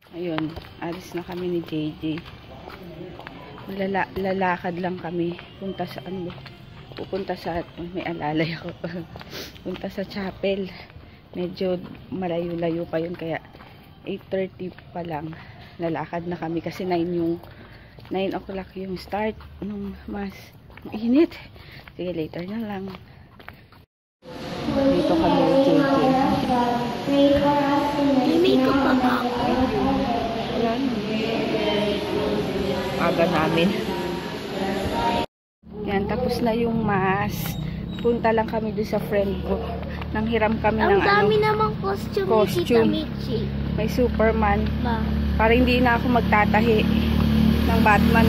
Ayun, alis na kami ni JJ. Lalakad lang kami. Punta sa ano? Pupunta sa, may alalay ako. Punta sa chapel. Medyo malayo-layo pa yun, kaya 8:30 pa lang. Lalakad na kami kasi 9 o'clock yung start nung mas init. Sige, later na lang. Dito kami ni JJ. Makeup pa ba ako? Yan. Aga namin. Yan, tapos na yung mass. Punta lang kami doon sa friend ko. Nanghiram kami ng Ang dami namang costume ni Tita Michi. May Superman. Ba? Para hindi na ako magtatahi ng Batman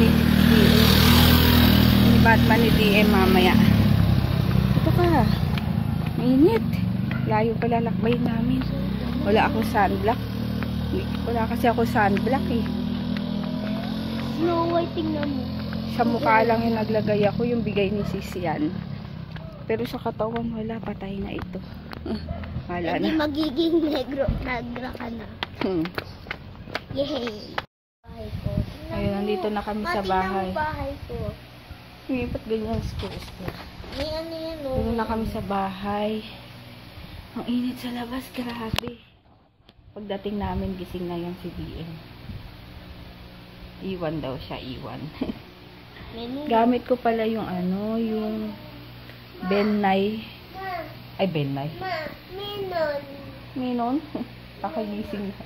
ni DM mamaya. Ito ka. Mainit. Layo pala lakbay namin. Wala akong sunblock. Wala kasi ako sunblock eh. Snow White, tingnan mo. Sa mukha lang yung naglagay ako, yung bigay ni Sisian. Pero sa katawan, wala. Patay na ito. Wala Hindi na. magiging negra ka na. Yay! Bahay ko. Ayun, nandito na kami sa bahay. Bahay ko. Ba't ganyan? Square. May ano yan o. Dito na kami sa bahay. Ang init sa labas, grabe. Pagdating namin, gising na yung si BM. Iwan daw siya, iwan. Gamit ko pala yung ano, yung Benay. Ay, Benay. Minon. Minon? Pakagising na.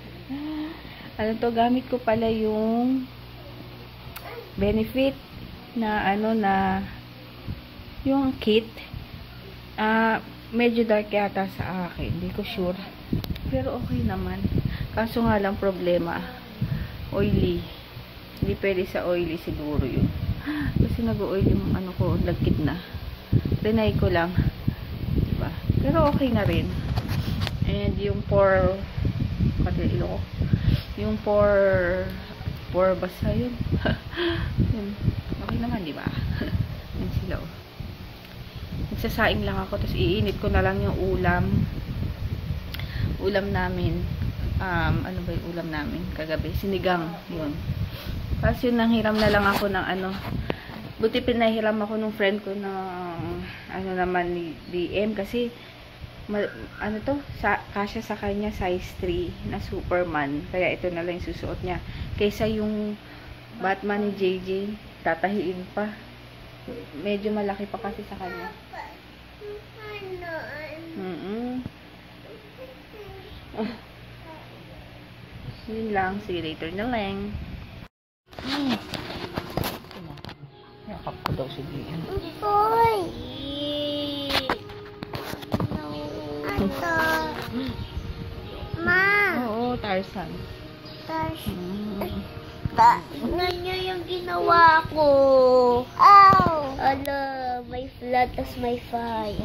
Ano to, gamit ko pala yung Benefit na ano na yung kit. Medyo dark yata sa akin. Hindi ko sure. Pero okay naman. Kaso nga lang problema. Oily. Hindi pwede sa oily siguro yun. Kasi nag-oil yung ano ko, lagkit na. Trinay ko lang. Diba? Pero okay na rin. And yung pore, patilo ko. Yung pore basa yun. Yun. Okay naman, diba? Yan sila oh. Nagsasaing lang ako, tapos iinit ko na lang yung ulam namin. Ano ba yung ulam namin kagabi? Sinigang, yun. Kasi yun, nanghiram na lang ako ng ano. Buti pinahiram ako nung friend ko ng ano naman ni DM kasi ano to, kasya sa kanya size 3 na Superman. Kaya ito na lang yung susuot niya. Kaysa yung Batman ni JJ, tatahiin pa. Medyo malaki pa kasi sa kanya. Yun lang. See you later na lang. Yakap ko daw si Gian. Boy! Ato. Ma! Oo, Tarzan. Tignan nyo yung ginawa ko. Ow! Ala, may flood, tas may fire.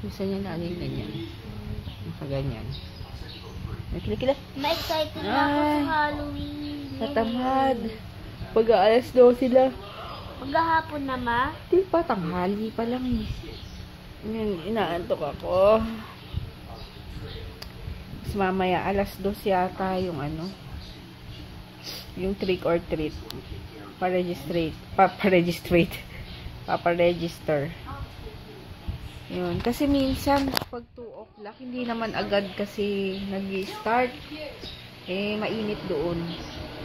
Gusto niya lagi ganyan. Nakaganyan. Nakikila. Ma-excited na ako sa Halloween. Natamad. Pag-aalas daw sila. Maghahapon na, ma? Di pa, tanghali pa lang eh. Ngayon, inaantok ako. Tapos mamaya, alas 2 yata yung ano, yung trick or treat. Paparegister. Yun. Kasi minsan, pag 2 o'clock, hindi naman agad kasi nag-start. Eh, mainit doon.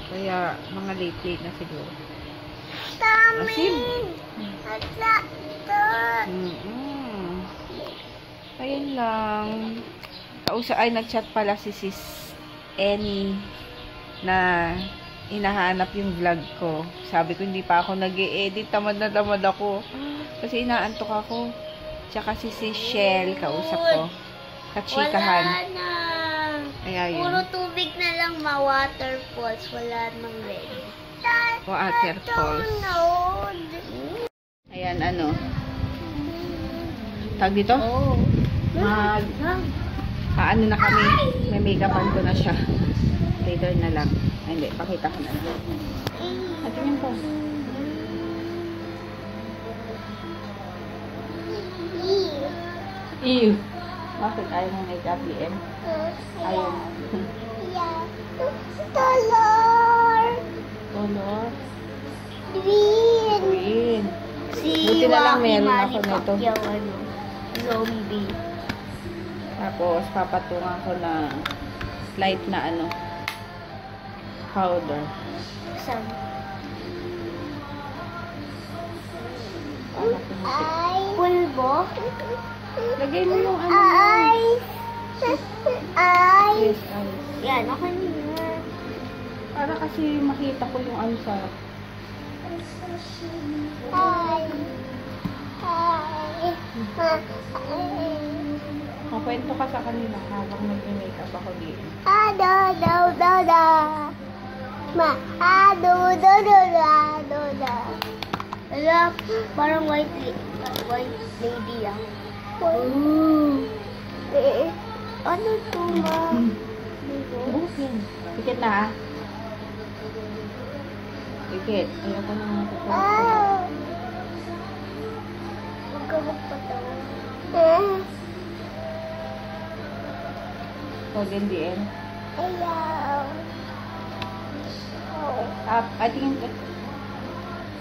Kaya, mga late na siguro. Asim. Ayun lang. Nag-chat pala si Sis Annie na hinahanap yung vlog ko. Sabi ko, hindi pa ako nag-e-edit. Tamad na tamad ako. Kasi inaantok ako. Tsaka si Shell, kausap ko. Katsikahan. Wala na. Ayan. Puro tubig na lang, ma-waterfalls. Wala nang red. Waterfalls. Ayan, ano. Tag dito? Oh. Ano na kami. May make-upan ko na siya. Later na lang. Ay, hindi. Pakita ko na lang. At yun po. Ew. Bakit ayaw mo makeup, DM? Ayaw mo. Yeah. Color. Color? Green. Green. Si Buti na lang Waki meron Manny ako nito. Pacquiao, zombie. Tapos, papatungan ko ng light na powder. Sam. Para pumuti. Pulbo. Lagay mo yung Eyes. Eyes. Yes, eyes. Yan, okay na. Para kasi makita ko yung sa... Eyes. Makwento ka sa kanila habang nag-makeup ako dito. Ala, parang white lady lang. Ano to, ma? Bukin. Pikit na ha? Pikit. Ayoko na nga ito. Huwag ka magpatawa. So, din din. Ayaw. Up. Ay, tingin ka.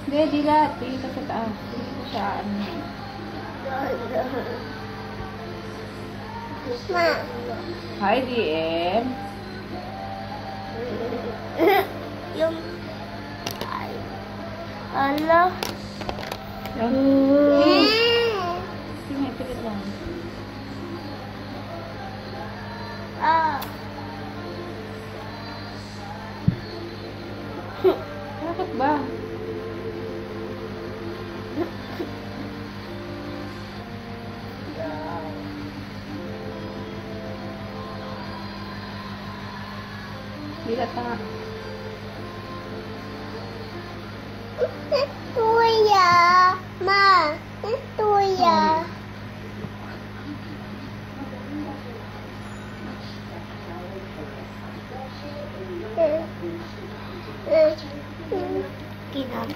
Hindi, dilat. Tingin ka sa taas. Hindi ko siya Ma. Hi, DM. Yung... Ala. Tingin, pikit lang. Bakit ba? Dilat na nga. Tuya. Ma. Tuya. Kinam.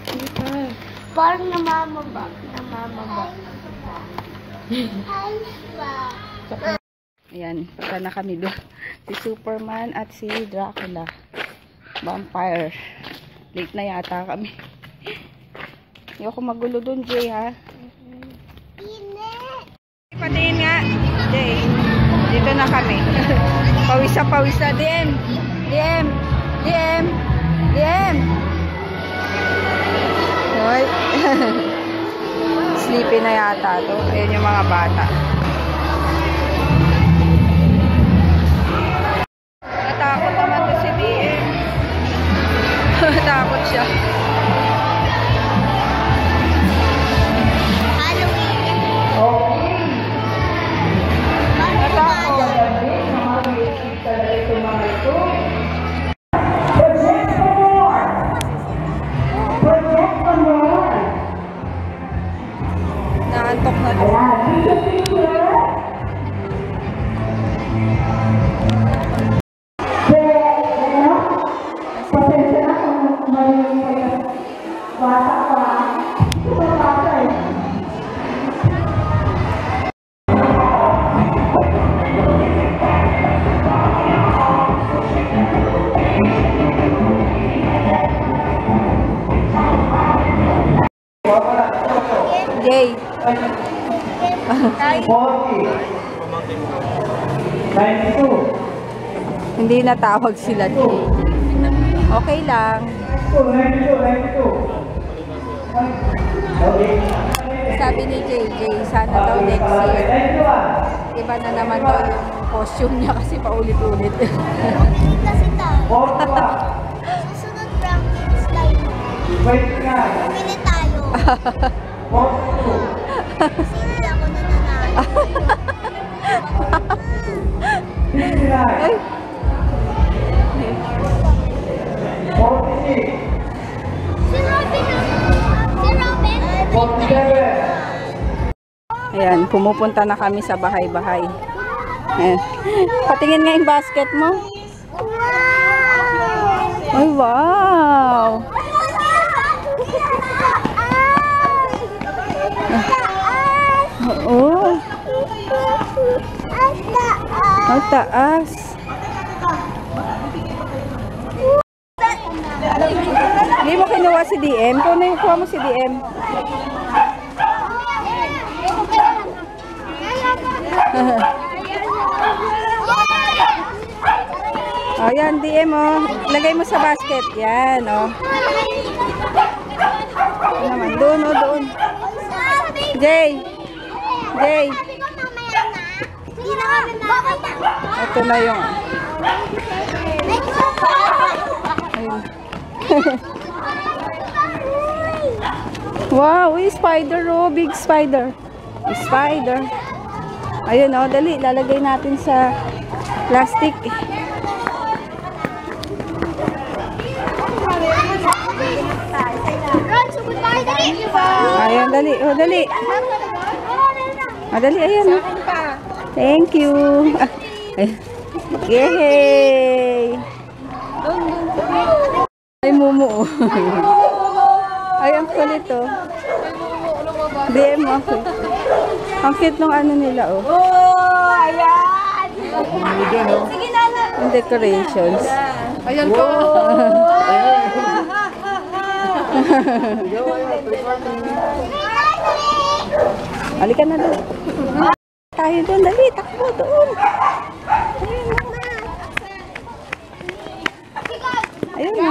Parang namamaba. Ayan, punta na kami doon. Si Superman at si Dracula. Vampire. Late na yata kami. Ayoko magulo doon, Jay, ha? Patingin nga, Jay. Dito na kami. Pawis na. DM. Hoy. Sleepy na yata to. Ayan yung mga bata. Natakot naman to si DM. Natakot siya. Halloween. Naantok na to. Jay. 40. 92. Hindi natawag sila, Jay. Okay lang. 92. Okay. Sabi ni JJ, sana daw next year. Iba na naman daw yung costume niya kasi paulit-ulit. Kasi tayo. 41. Susunod Frankenstein. Bumili tayo. 42. Kasi hindi ako nananalo. 59. 46. Si Robin. Si Robin. 47. Ayan, pumupunta na kami sa bahay-bahay. Ayan. Patingin nga yung basket mo. Ay, wow! Oo. Ang taas. Hindi mo kinuha si DM? Kung na yung kuha mo si DM? O, yan, DM mo. Lagay mo sa basket. Yan, o. Ano naman? Doon, o, doon. Jay. Jay. Ito na yung... Ayun. Wow, spider, oh. Big spider. Spider. Ayun, oh. Dali. Lalagay natin sa plastic. Ayan, dali. Oh, dali. Dali, ayan. Oh. Thank you. Yay! Ay, mumu. Ay, ang kulit, oh. DM ako. Ang cute nung ano nila, oh. Oh, ayan! Sige na lang. Ang decorations. Ayan ko. Halika na doon. Tayo doon, dali, takbo doon. Ayun na.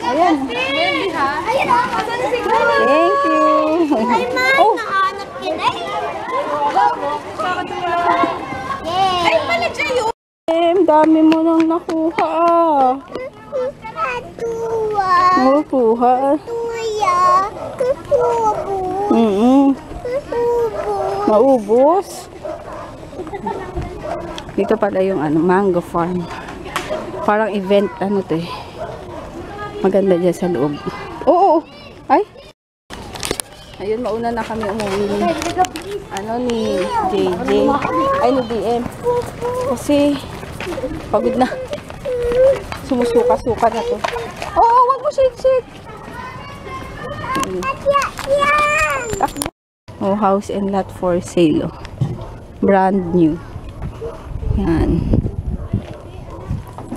Ayan. Thank you. Ay, man, Oh, nahanap kita eh. Yay! Ay, pala dyan dami mo nang nakuha. Tuwa. Nakuha. Tuya. Tubo. Tubo. Maubos. Dito pala yung ano, mango farm. Parang event, ano to eh. Maganda dyan sa loob. Oo. Ay. Ayun, mauna na kami umuwi ni, ano, ni JJ. Ay, ni DM. Kasi, pagod na. Sumusuka-suka na to. Oo, wag mo shake-shake. Takbo. Oh, house and lot for sale. Oh. Brand new. Yan.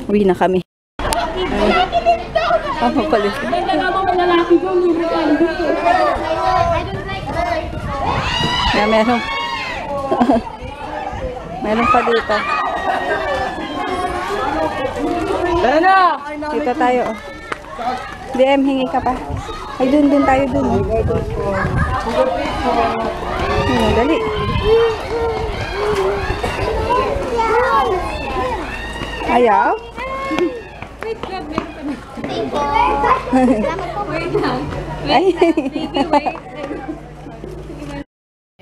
Uwi na kami. Ano pala? Yeah, meron. Meron pa dito. Dito tayo. Oh. DM, hingi ka pa. Ay, dun tayo dun. Dali. Ayaw? Ay.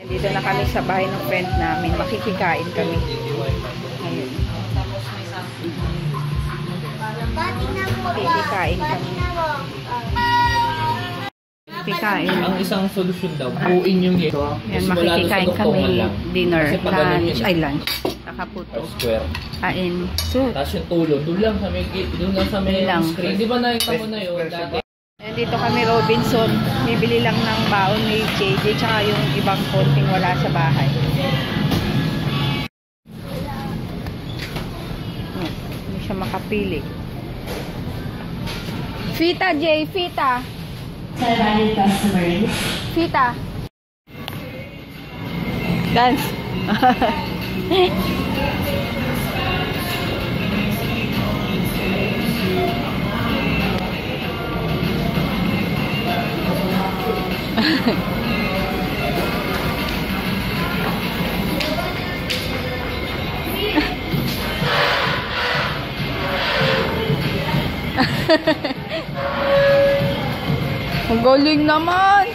Dito na kami sa bahay ng friend namin. Makikikain kami. Ayun. Makikikain kami. Makikikain. Ang isang solusyon daw, buuin yung ito. Yan, makikikain kami. Dinner, lunch, ay lunch. Nakaputo. Square. Kain. So, Tapos yung tulo, doon lang sa may gate, doon lang sa may Lang. screen. Di ba nakita mo na yun dati? dito kami Robinson. Bibili lang ng baon ni JJ tsaka yung ibang konting wala sa bahay. Hindi siya makapili. Fita, Jay. Fita. Fita. Dance. Ang galing naman.